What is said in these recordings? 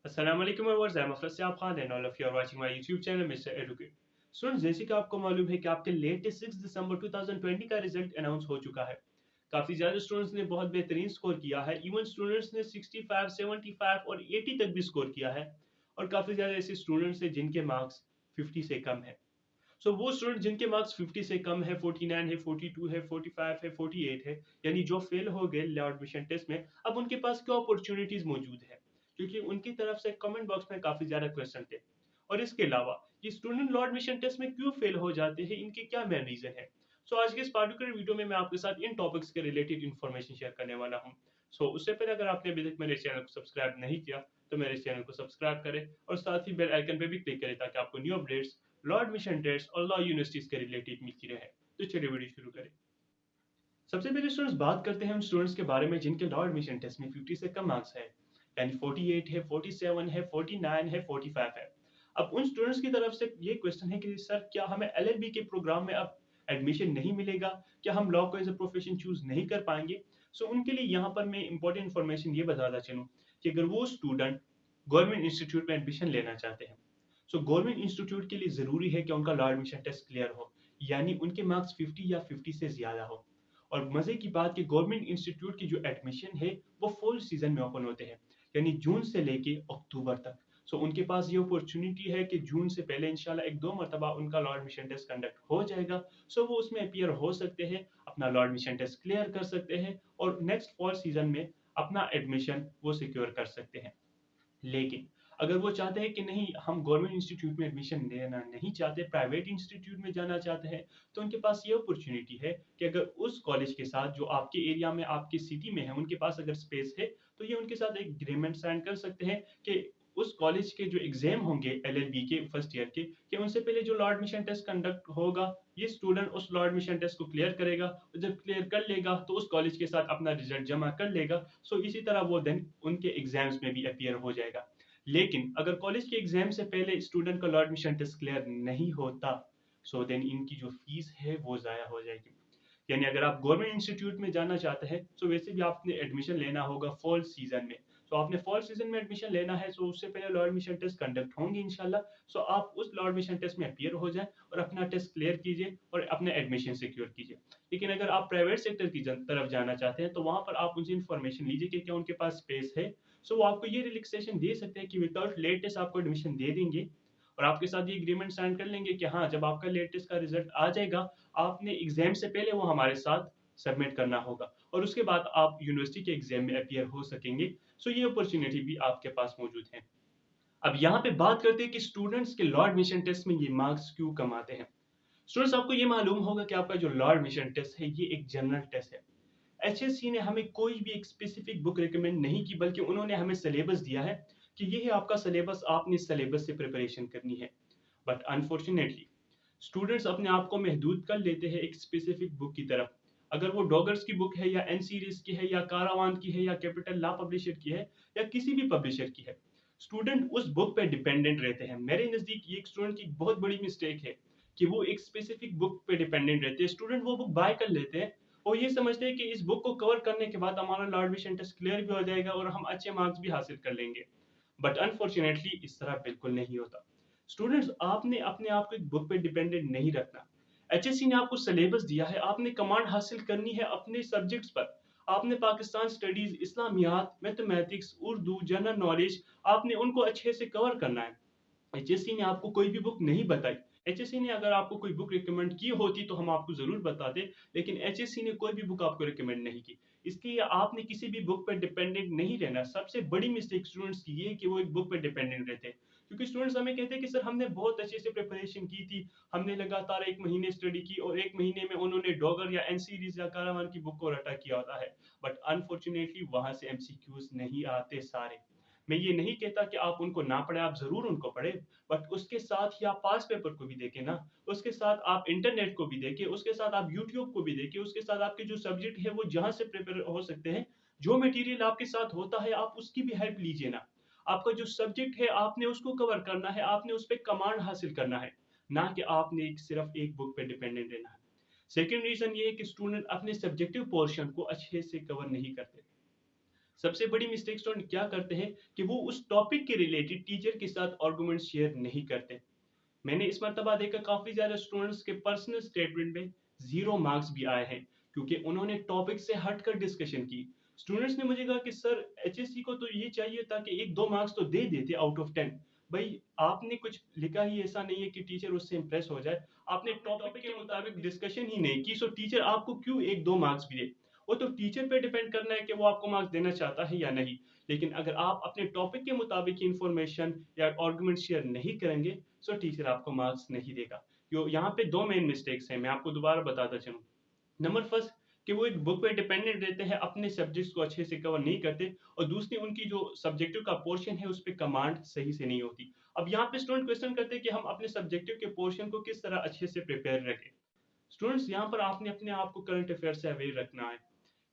अस्सलाम वालेकुम viewers, I am Afrat Siyab Khan and all of you are watching my YouTube channel mister Educate. Students, जैसे कि आपको मालूम है कि आपके लेटेस्ट 6 दिसंबर 2020 का रिजल्ट अनाउंस हो चुका है। काफ़ी ज़्यादा स्टूडेंट्स ने बहुत बेहतरीन स्कोर किया है। इवन स्टूडेंट्स ने 65, 75 और 80 तक भी स्कोर किया है और काफ़ी ज़्यादा ऐसे स्टूडेंट्स हैं जिनके मार्क्स 50 से कम है। वो स्टूडेंट जिनके मार्क्स 50 से कम है, 49 है, 42 है, 45 है, 48 है, यानी जो फेल हो गए लॉ एडमिशन टेस्ट में, अब उनके पास क्या अपॉर्चुनिटीज मौजूद है, क्योंकि उनकी तरफ से कमेंट बॉक्स में काफी ज्यादा क्वेश्चन थे। और इसके अलावा ये स्टूडेंट लॉ एडमिशन टेस्ट में क्यों फेल हो जाते हैं, इनके क्या मेन रीजन है। आज के इस पार्टिकुलर वीडियो में मैं आपके साथ इन टॉपिक्स के रिलेटेड इन्फॉर्मेशन शेयर करने वाला हूँ। उससे पहले अगर आपने अभी तक मेरे चैनल को सब्सक्राइब नहीं किया तो मेरे चैनल को सब्सक्राइब करें और साथ ही बेल आइकन पे भी क्लिक करें ताकि आपको new updates law admission test और लॉ यूनिवर्सिटीज के रिलेटेड मिलती रहे। तो चलिए वीडियो शुरू करें। सबसे पहले स्टूडेंट्स बात करते हैं उन स्टूडेंट्स के बारे में जिनके लॉ एडमिशन टेस्ट में 50 से कम मार्क्स है, यानी 48 है, 47 है, 49 है, 45 है। अब उन स्टूडेंट्स की तरफ से ये क्वेश्चन है कि सर क्या हमें एलएलबी के प्रोग्राम में अब एडमिशन नहीं मिलेगा, क्या हम लॉ को एज अ प्रोफेशन चूज नहीं कर पाएंगे। उनके लिए यहाँ पर मैं इंपॉर्टेंट इन्फॉर्मेशन ये बताता चलूँ कि अगर वो स्टूडेंट गवर्नमेंट इंस्टीट्यूट में एडमिशन लेना चाहते हैं, गवर्नमेंट इंस्टीट्यूट के लिए जरूरी है कि उनका लॉ एडमिशन टेस्ट क्लियर हो, यानी उनके मार्क्स 50 या 50 से ज्यादा हो। और मजे की बात कि गवर्नमेंट इंस्टीट्यूट की जो एडमिशन है वो फुल सीजन में ओपन होते हैं, यानी जून से लेके अक्टूबर तक। उनके पास ये अपॉर्चुनिटी है कि जून से पहले इंशाल्लाह एक दो मरतबा उनका लॉ एडमिशन टेस्ट कंडक्ट हो जाएगा। वो उसमें अपीयर हो सकते हैं, अपना लॉ एडमिशन टेस्ट क्लियर कर सकते हैं और नेक्स्ट फॉल सीजन में अपना एडमिशन वो सिक्योर कर सकते हैं। लेकिन अगर वो चाहते हैं कि नहीं, हम गवर्नमेंट इंस्टीट्यूट में एडमिशन लेना नहीं चाहते, प्राइवेट इंस्टीट्यूट में जाना चाहते हैं, तो उनके पास ये अपॉर्चुनिटी है कि अगर उस कॉलेज के साथ जो आपके एरिया में आपकी सिटी में है उनके पास अगर स्पेस है, तो ये उनके साथ एक एग्रीमेंट साइन कर सकते हैं कि उस कॉलेज के जो एग्जाम होंगे एलएलबी के फर्स्ट ईयर के, कि उनसे पहले जो लॉ एडमिशन टेस्ट कंडक्ट होगा, ये स्टूडेंट उस लॉ एडमिशन टेस्ट को क्लियर करेगा और जब क्लियर कर लेगा तो उस कॉलेज के साथ अपना रिजल्ट जमा कर लेगा। इसी तरह वो देन उनके एग्जाम्स में भी अपीयर हो जाएगा। लेकिन अगर कॉलेज के एग्जाम से पहले स्टूडेंट का लॉ एडमिशन टेस्ट क्लियर नहीं होता, देन इनकी जो फीस है वो ज़ाया हो जाएगी। यानी अगर आप गवर्नमेंट इंस्टीट्यूट में जाना चाहते हैं, वैसे भी आपने एडमिशन लेना होगा फॉल सीजन में। आपने फॉल सीजन में एडमिशन लेना है, उससे पहले लॉ एडमिशन टेस्ट कंडक्ट होंगे इंशाल्लाह। आप उस लॉ एडमिशन टेस्ट में अपीयर हो जाएं और अपना टेस्ट क्लियर कीजिए और अपना एडमिशन सिक्योर कीजिए। लेकिन अगर आप प्राइवेट सेक्टर की तरफ जाना चाहते हैं, तो वहां पर आप उनसे इन्फॉर्मेशन लीजिए कि क्या उनके पास स्पेस है। वो आपको ये रिलैक्सेशन दे सकते हैं कि विदाउट लेट टेस्ट आपको एडमिशन दे देंगे और आपके साथ ये एग्रीमेंट साइन कर लेंगे कि हाँ, जब आपका लेट टेस्ट का रिजल्ट आ जाएगा, आपने एग्जाम से पहले वो हमारे साथ सबमिट करना होगा और उसके बाद आप यूनिवर्सिटी के एग्जाम में अपीयर हो सकेंगे। ये अपॉर्चुनिटी भी आपके पास मौजूद है। अब यहाँ पे बात करते हैं कि स्टूडेंट्स के लॉ एडमिशन टेस्ट में ये मार्क्स क्यों कम आते हैं। स्टूडेंट्स, आपको ये मालूम होगा कि आपका जो लॉ एडमिशन टेस्ट है ये एक जनरल टेस्ट है। एचएससी ने हमें कोई भी एक स्पेसिफिक बुक रिकमेंड नहीं की, बल्कि उन्होंने हमें सिलेबस दिया है कि ये है आपका सिलेबस, आपने इस सिलेबस से प्रिपरेशन करनी है। बट अनफॉर्चुनेटली स्टूडेंट्स अपने आप को महदूद कर लेते हैं एक स्पेसिफिक बुक की तरफ। अगर वो डॉगर्स की बुक है या एन सीरीज की है या कारावान की है या कैपिटल लॉ पब्लिशर की है या किसी भी पब्लिशर की है, स्टूडेंट उस बुक पे डिपेंडेंट रहते हैं। मेरे नज़दीक ये एक स्टूडेंट की बहुत बड़ी मिस्टेक है कि वो एक स्पेसिफिक बुक पे डिपेंडेंट रहते हैं। स्टूडेंट वो बुक बाय कर लेते हैं और ये समझते हैं कि इस बुक को कवर करने के बाद हमारा लॉ एडमिशन टेस्ट क्लियर भी हो जाएगा और हम अच्छे मार्क्स भी हासिल कर लेंगे। बट अनफॉर्चुनेटली इस तरह बिल्कुल नहीं होता। स्टूडेंट्स, आपने अपने आप को एक बुक पे डिपेंडेंट नहीं रखना। एचएससी ने आपको सिलेबस दिया है, आपने कमांड हासिल करनी है अपने सब्जेक्ट्स पर। आपने Pakistan studies, Islamiyat, mathematics, Urdu, general knowledge, आपने उनको अच्छे से कवर करना है। एचएससी ने आपको कोई भी बुक नहीं बताई। एचएससी ने अगर आपको कोई बुक रिकमेंड की होती तो हम आपको जरूर बताते, लेकिन एचएससी ने कोई भी बुक आपको रिकमेंड नहीं की। इसलिए आपने किसी भी बुक पर डिपेंडेंट नहीं रहना। सबसे बड़ी मिस्टेक स्टूडेंट्स की ये है कि वो एक बुक पर डिपेंडेंट रहते हैं, क्योंकि स्टूडेंट्स हमें कहते हैं कि सर हमने बहुत अच्छे से प्रिपरेशन की थी, हमने लगातार एक महीने स्टडी की और एक महीने में उन्होंने डॉगर या एन सीरीज या कारावान की बुक को रटा किया होता है। बट अनफॉर्चुनेटली वहां से एमसीक्यूज नहीं आते सारे। मैं ये नहीं कहता कि आप उनको ना पढ़े, आप जरूर उनको पढ़े, बट उसके साथ ही आप पास पेपर को भी देखें ना, उसके साथ आप इंटरनेट को भी देखें, उसके साथ आप यूट्यूब को भी देखें, उसके साथ आपके जो सब्जेक्ट है वो जहां से प्रिपेयर हो सकते हैं, जो मटेरियल आपके साथ होता है आप उसकी भी हेल्प लीजिए ना। आपका जो सब्जेक्ट है आपने उसको कवर करना है, आपने उस पर कमांड हासिल करना है, ना कि आपने सिर्फ एक बुक पे डिपेंडेंट रहना है। सेकेंड रीजन ये है कि स्टूडेंट अपने सब्जेक्टिव पोर्शन को अच्छे से कवर नहीं करते। सबसे बड़ी मिस्टेक स्टूडेंट क्या करते हैं कि वो उस टॉपिक के रिलेटेड टीचर के साथ आर्गुमेंट शेयर नहीं करते। मैंने इस मर्तबा देखा काफ़ी ज़्यादा स्टूडेंट्स के पर्सनल स्टेटमेंट में 0 मार्क्स भी आए हैं, क्योंकि उन्होंने टॉपिक से हटकर डिस्कशन की। स्टूडेंट्स ने मुझे कहा कि सर एचएससी को तो ये चाहिए था कि 1-2 मार्क्स तो दे देते आउट ऑफ 10। भई आपने कुछ लिखा ही ऐसा नहीं है कि टीचर उससे इम्प्रेस हो जाए। आपने टॉपिक के मुताबिक डिस्कशन ही नहीं की, सो टीचर आपको क्यों 1-2 मार्क्स भी दे? वो तो टीचर पे डिपेंड करना है कि वो आपको मार्क्स देना चाहता है या नहीं। लेकिन अगर आप अपने टॉपिक के मुताबिक इन्फॉर्मेशन या आर्गुमेंट शेयर नहीं करेंगे, सो टीचर आपको मार्क्स नहीं देगा। यहाँ पे 2 मेन मिस्टेक्स हैं, मैं आपको दोबारा बताता चलूँ। नंबर फर्स्ट कि वो एक बुक पे डिपेंडेंट रहते हैं, अपने सब्जेक्ट्स को अच्छे से कवर नहीं करते, और दूसरी उनकी जो सब्जेक्टिव का पोर्शन है उस पे कमांड सही से नहीं होती। अब यहाँ पे स्टूडेंट क्वेश्चन करते हैं कि हम अपने सब्जेक्टिव के पोर्शन को किस तरह अच्छे से प्रिपेयर रखें। स्टूडेंट्स यहाँ पर आपने अपने आप को करंट अफेयर से अवेयर रखना है।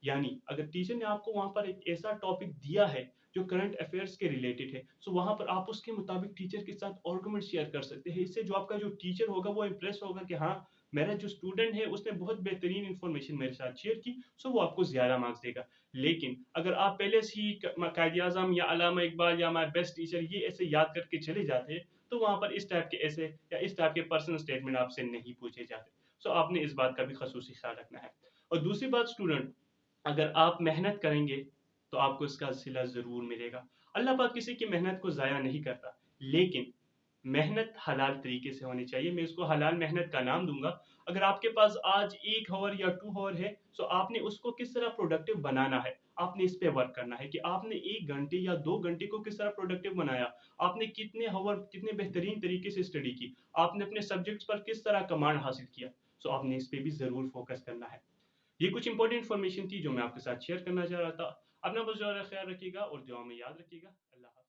यानी अगर टीचर ने आपको वहाँ पर एक ऐसा टॉपिक दिया है जो करंट अफेयर्स के रिलेटेड है, सो वहाँ पर आप उसके मुताबिक टीचर के साथ आर्गुमेंट शेयर कर सकते हैं। इससे जो आपका जो टीचर होगा वो इम्प्रेस होगा कि हाँ, मेरा जो स्टूडेंट है उसने बहुत बेहतरीन इन्फॉर्मेशन मेरे साथ शेयर की, सो वो आपको ज़्यादा मार्क्स देगा। लेकिन अगर आप पहले से ही कायद-ए-आज़म या अल्लामा इकबाल या माय बेस्ट टीचर ये ऐसे याद करके चले जाते हैं, तो वहाँ पर इस टाइप के ऐसे या इस टाइप के पर्सनल स्टेटमेंट आपसे नहीं पूछे जाते। सो आपने इस बात का भी खसूसी ख्याल रखना है। और दूसरी बात स्टूडेंट, अगर आप मेहनत करेंगे तो आपको इसका सिला ज़रूर मिलेगा। अल्लाह पाक किसी की मेहनत को ज़ाया नहीं करता, लेकिन मेहनत हलाल तरीके से होनी चाहिए। मैं इसको हलाल मेहनत का नाम दूँगा। अगर आपके पास आज 1 हॉवर या 2 हॉवर है, सो आपने उसको किस तरह प्रोडक्टिव बनाना है, आपने इस पे वर्क करना है कि आपने 1 घंटे या 2 घंटे को किस तरह प्रोडक्टिव बनाया, आपने कितने हॉवर कितने बेहतरीन तरीके से स्टडी की, आपने अपने सब्जेक्ट्स पर किस तरह कमांड हासिल किया। सो आपने इस पे भी ज़रूर फोकस करना है। ये कुछ इंपॉर्टेंट इन्फॉर्मेशन थी जो मैं आपके साथ शेयर करना चाह रहा था। अपना बहुत ज़्यादा ख्याल रखिएगा और दुआ में याद रखिएगा। अल्लाह हाफ़िज़।